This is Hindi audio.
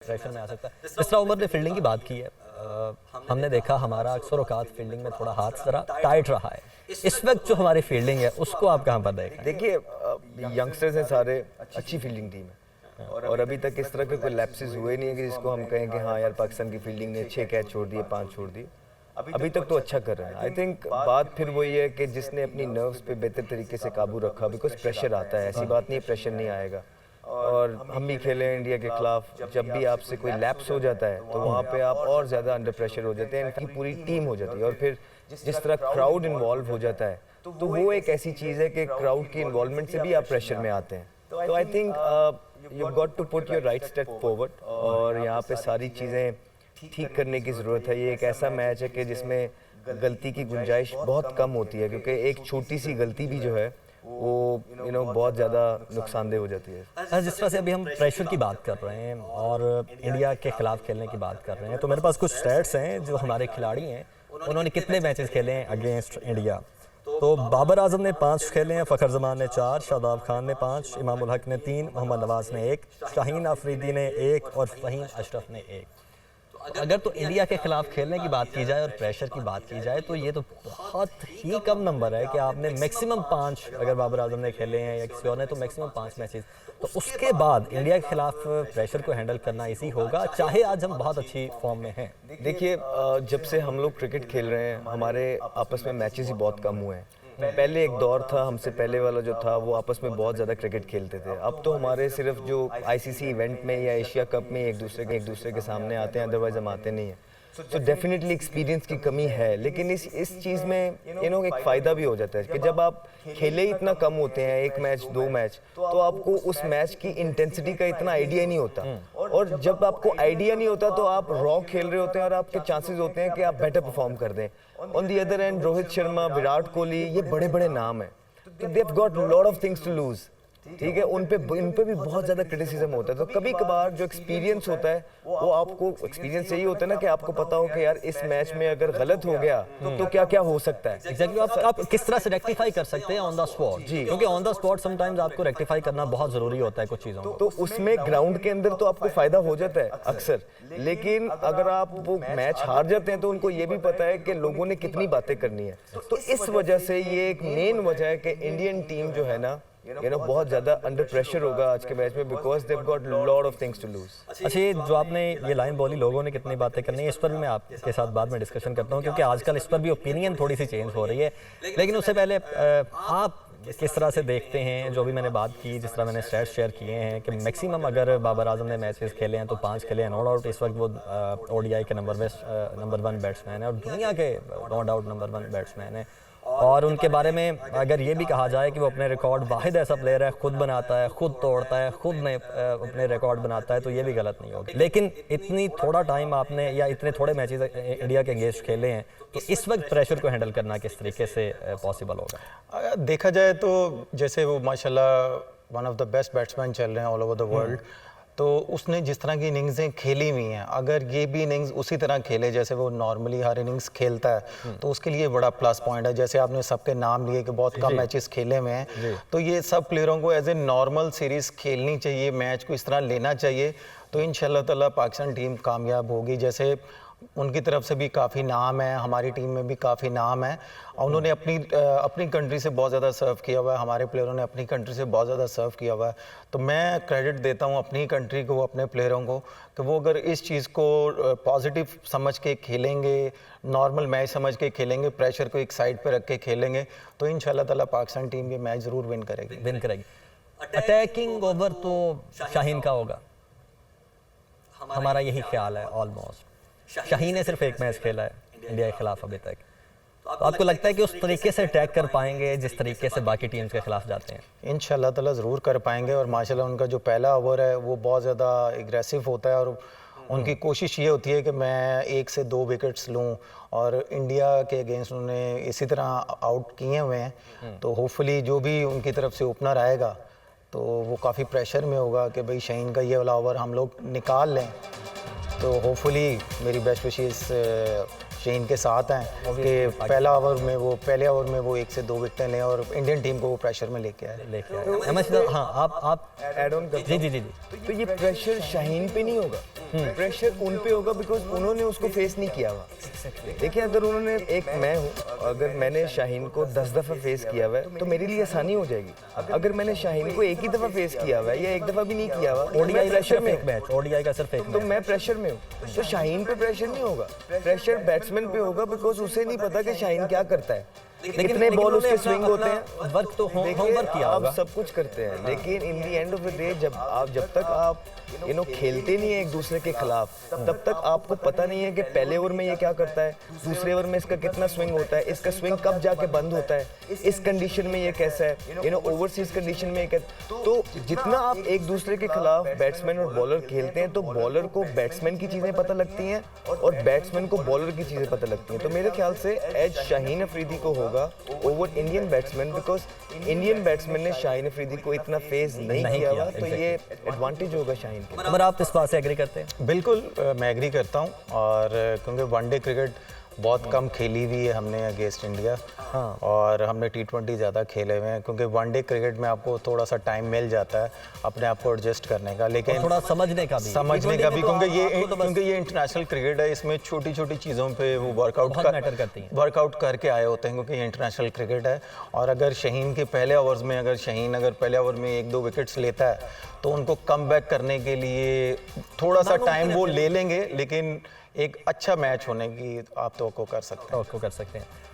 प्रेशर में आ सकता है। जिस तरह उमर ने फील्डिंग की बात की है, हमने देखा हमारा अक्सर औकात फील्डिंग में थोड़ा हाथ ज़रा टाइट रहा है। इस वक्त जो हमारी फील्डिंग है उसको आप कहाँ पर देखें? देखिए, यंगस्टर्स हैं सारे, अच्छी फील्डिंग टीम है और अभी तक इस तरह के कोई लैप्सेस हुए नहीं है कि जिसको हम कहें कि हाँ यार पाकिस्तान की फील्डिंग ने 6 कैच छोड़ दिए, 5 छोड़ दिए। अभी तक तो अच्छा कर रहे हैं। आई थिंक बात फिर वही है कि जिसने अपनी नर्व्स पे बेहतर तरीके से काबू रखा, बिकॉज प्रेशर आता है, ऐसी बात नहीं है प्रेशर नहीं आएगा। और हम भी खेले हैं इंडिया के खिलाफ, जब भी आपसे कोई लैप्स हो जाता है तो वहाँ पे आप और ज़्यादा अंडर प्रेशर हो जाते हैं, इनकी पूरी टीम हो जाती है। और फिर जिस तरह क्राउड इन्वॉल्व हो जाता है तो वो एक ऐसी चीज़ है कि क्राउड की इन्वॉल्वमेंट से भी आप प्रेशर में आते हैं। तो I think you got to put your right step forward और यहाँ पे सारी चीज़ें ठीक करने की ज़रूरत है। ये एक ऐसा मैच है कि जिसमें गलती की गुंजाइश बहुत कम होती है, क्योंकि एक छोटी सी गलती भी जो है वो बहुत ज़्यादा नुकसानदेह हो जाती है। जिस तरह से अभी हम प्रेशर की बात कर रहे हैं और इंडिया के खिलाफ खेलने की बात कर रहे हैं, तो मेरे पास कुछ स्टैट्स हैं जो हमारे खिलाड़ी हैं उन्होंने कितने मैचेस खेले हैं अगेंस्ट इंडिया। तो बाबर आजम ने 5 खेले हैं, फ़खर जमान ने 4, शादाब खान ने 5, इमाम उल हक ने 3, मोहम्मद नवाज़ ने 1, शाहीन अफरीदी ने 1 और फ़हीम अशरफ ने 1। अगर तो इंडिया के खिलाफ खेलने की बात की जाए और प्रेशर की बात की जाए तो ये तो बहुत ही कम नंबर है कि आपने मैक्सिमम 5, अगर बाबर आजम ने खेले हैं या किसी और ने तो मैक्सिमम 5 मैचेस। तो उसके बाद इंडिया के खिलाफ प्रेशर को हैंडल करना इजी होगा, चाहे आज हम बहुत अच्छी फॉर्म में हैं। देखिए, जब से हम लोग क्रिकेट खेल रहे हैं हमारे आपस में मैचेस ही बहुत कम हुए हैं। पहले एक दौर था, हमसे पहले वाला जो था वो आपस में बहुत ज़्यादा क्रिकेट खेलते थे। अब तो हमारे सिर्फ जो आईसीसी इवेंट में या एशिया कप में एक दूसरे के सामने आते हैं, अदरवाइज हम आते नहीं हैं। तो डेफिनेटली एक्सपीरियंस की कमी है, लेकिन इस चीज़ में एक फ़ायदा भी हो जाता है कि जब आप खेले ही इतना कम होते हैं, 1 मैच 2 मैच, तो आपको उस मैच की इंटेंसिटी का इतना आइडिया नहीं होता। और जब आपको आइडिया नहीं होता तो आप रॉ खेल रहे होते हैं और आपके चांसेस होते हैं कि आप बेटर परफॉर्म कर दें। On the other end Rohit Sharma, Virat Kohli, ये बड़े बड़े नाम हैं, तो they have got lot of things to lose. ठीक है, इन पे भी बहुत ज़्यादा क्रिटिसिज्म होता है। तो कभी कभार जो एक्सपीरियंस होता है वो आपको एक्सपीरियंस यही होता है ना कि आपको पता हो कि यार इस मैच में अगर गलत हो गया तो क्या क्या हो सकता है। एग्जैक्टली, आप किस तरह से रेक्टिफाई कर सकते हैं ऑन द स्पॉट। जी, क्योंकि ऑन द स्पॉट समटाइम्स आपको रेक्टिफाई करना बहुत ज़रूरी होता है कुछ चीज़ों को। तो उसमें ग्राउंड के अंदर तो आपको फ़ायदा हो जाता है अक्सर, लेकिन अगर आप वो मैच हार जाते हैं तो उनको ये भी पता है कि लोगों ने कितनी बातें करनी है। तो इस वजह से ये एक मेन वजह है कि इंडियन टीम जो है ना बहुत ज़्यादा अंडर प्रेशर होगा आज के मैच में, because they have got lot of things to lose. अच्छा, ये जो आपने ये लाइन बोली लोगों ने कितनी बातें करनी है, इस पर भी मैं आपके साथ बाद में डिस्कशन करता हूँ, क्योंकि आजकल इस पर भी ओपिनियन थोड़ी सी चेंज हो रही है। लेकिन उससे पहले आप किस तरह से देखते हैं जो भी मैंने बात की, जिस तरह मैंने स्टैट्स शेयर किए हैं कि मैक्सिमम अगर बाबर आजम ने मैचेस खेले हैं तो 5 खेले हैं, नो डाउट इस वक्त वो ओडीआई के नंबर 1 बैट्समैन है और दुनिया के नो डाउट नंबर 1 बैट्समैन है। और उनके बारे में अगर ये भी कहा जाए कि वो अपने रिकॉर्ड वाहिद ऐसा प्लेयर है, खुद बनाता है, खुद तोड़ता है, खुद में अपने रिकॉर्ड बनाता है, तो ये भी गलत नहीं होगी। लेकिन इतनी थोड़ा टाइम आपने या इतने थोड़े मैचेस इंडिया के अगेंस्ट खेले हैं, तो इस वक्त प्रेशर को हैंडल करना किस तरीके से पॉसिबल होगा? देखा जाए तो जैसे वो माशाल्लाह one of the best batsman चल रहे हैं ऑल ओवर द वर्ल्ड, तो उसने जिस तरह की इनिंग्सें खेली हुई हैं, अगर ये भी इनिंग्स उसी तरह खेले जैसे वो नॉर्मली हर इनिंग्स खेलता है तो उसके लिए बड़ा प्लस पॉइंट है। जैसे आपने सबके नाम लिए कि बहुत कम मैचेस खेले हुए हैं, तो ये सब प्लेयरों को एज ए नॉर्मल सीरीज़ खेलनी चाहिए, मैच को इस तरह लेना चाहिए, तो इंशाल्लाह ताला पाकिस्तान टीम कामयाब होगी। जैसे उनकी तरफ से भी काफ़ी नाम है, हमारी टीम में भी काफ़ी नाम है, और उन्होंने अपनी कंट्री से बहुत ज़्यादा सर्व किया हुआ है, हमारे प्लेयरों ने अपनी कंट्री से बहुत ज़्यादा सर्व किया हुआ है। तो मैं क्रेडिट देता हूँ अपनी कंट्री को, अपने प्लेयरों को, कि वो अगर इस चीज़ को पॉजिटिव समझ के खेलेंगे, नॉर्मल मैच समझ के खेलेंगे, प्रेशर को एक साइड पर रख के खेलेंगे, तो इंशाल्लाह ताला पाकिस्तान टीम ये मैच ज़रूर विन करेगी। अटैकिंग ओवर तो शाहीन का होगा, हमारा यही ख्याल है। ऑलमोस्ट शाहीन ने सिर्फ 1 मैच खेला है इंडिया के खिलाफ अभी तक, तो आपको लगता है कि उस तरीके से अटैक कर पाएंगे जिस तरीके से बाकी टीम्स के खिलाफ जाते हैं? इंशाल्लाह ताला ज़रूर कर पाएंगे, और माशाल्लाह उनका जो पहला ओवर है वो बहुत ज़्यादा एग्रेसिव होता है, और उनकी कोशिश ये होती है कि मैं 1 से 2 विकेट्स लूँ, और इंडिया के अगेंस्ट उन्होंने इसी तरह आउट किए हुए हैं। तो होपफुली जो भी उनकी तरफ से ओपनर आएगा तो वो काफ़ी प्रेशर में होगा कि भाई शाहीन का ये वाला ओवर हम लोग निकाल लें। तो होपफुली मेरी बेस्ट विशेस शाहीन के साथ हैं कि पहले ओवर में वो 1 से 2 विकेटें लें और इंडियन टीम को वो प्रेशर में लेके आए। हाँ, आप ऐड ऑन कर। जी। तो ये प्रेशर शाहीन पे नहीं होगा, प्रेशर उन पे होगा बिकॉज उन्होंने उसको फेस नहीं किया हुआ। देखिए अगर उन्होंने मैं हूँ, अगर मैंने शाहीन को 10 दफ़ा फेस किया हुआ है तो मेरे लिए आसानी हो जाएगी। अगर मैंने शाहीन को एक ही दफ़ा फेस किया हुआ है या एक दफ़ा भी नहीं किया हुआ, ओडीआई का प्रेशर सिर्फ में एक मैच, ओडीआई का सिर्फ एक तो मैच। मैं प्रेशर में हूँ। तो शाहीन पे प्रेशर नहीं होगा, प्रेशर बैट्समैन पे होगा बिकॉज उसे नहीं पता कि शाहीन क्या करता है, कितने बॉल उसके स्विंग होते हैं। वर्क तो देखिए, होमवर्क किया आप होगा। सब कुछ करते हैं लेकिन इन दी एंड ऑफ द डे जब तक आप खेलते नहीं है एक दूसरे के खिलाफ, तब तक आपको पता नहीं है कि पहले ओवर में ये क्या करता है, दूसरे ओवर में इसका कितना स्विंग होता है, इसका स्विंग कब जाके बंद होता है, इस कंडीशन में ये कैसा है, ओवरसीज कंडीशन में ये कैसा। तो जितना आप एक दूसरे के खिलाफ बैट्समैन और बॉलर खेलते हैं तो बॉलर को बैट्समैन की चीज़ें पता लगती हैं और बैट्समैन को बॉलर की चीज़ें पता लगती हैं। तो मेरे ख्याल से एज शाहीन अफरीदी को होगा over Indian batsman, because Indian batsman ने शाहीन अफरीदी को इतना फेस नहीं किया हुआ, तो ये एडवांटेज होगा शाहीन के लिए। अगर आप इस बात से एग्री करते हैं? बिल्कुल मैं एग्री करता हूँ। और क्योंकि वनडे क्रिकेट बहुत कम खेली हुई है हमने अगेंस्ट इंडिया, और हमने T20 ज़्यादा खेले हुए हैं, क्योंकि वनडे क्रिकेट में आपको थोड़ा सा टाइम मिल जाता है अपने आप को एडजस्ट करने का, लेकिन थोड़ा समझने का भी क्योंकि ये इंटरनेशनल क्रिकेट है, इसमें छोटी छोटी चीज़ों पे वो मैटर करती हैं। वर्कआउट करके आए होते हैं, क्योंकि ये इंटरनेशनल क्रिकेट है। और अगर शाहीन के पहले ओवर्स में अगर पहले ओवर में 1-2 विकेट्स लेता है तो उनको कम बैक करने के लिए थोड़ा सा टाइम वो ले लेंगे, लेकिन एक अच्छा मैच होने की आप तो कर सकते हैं। कर सकते हैं।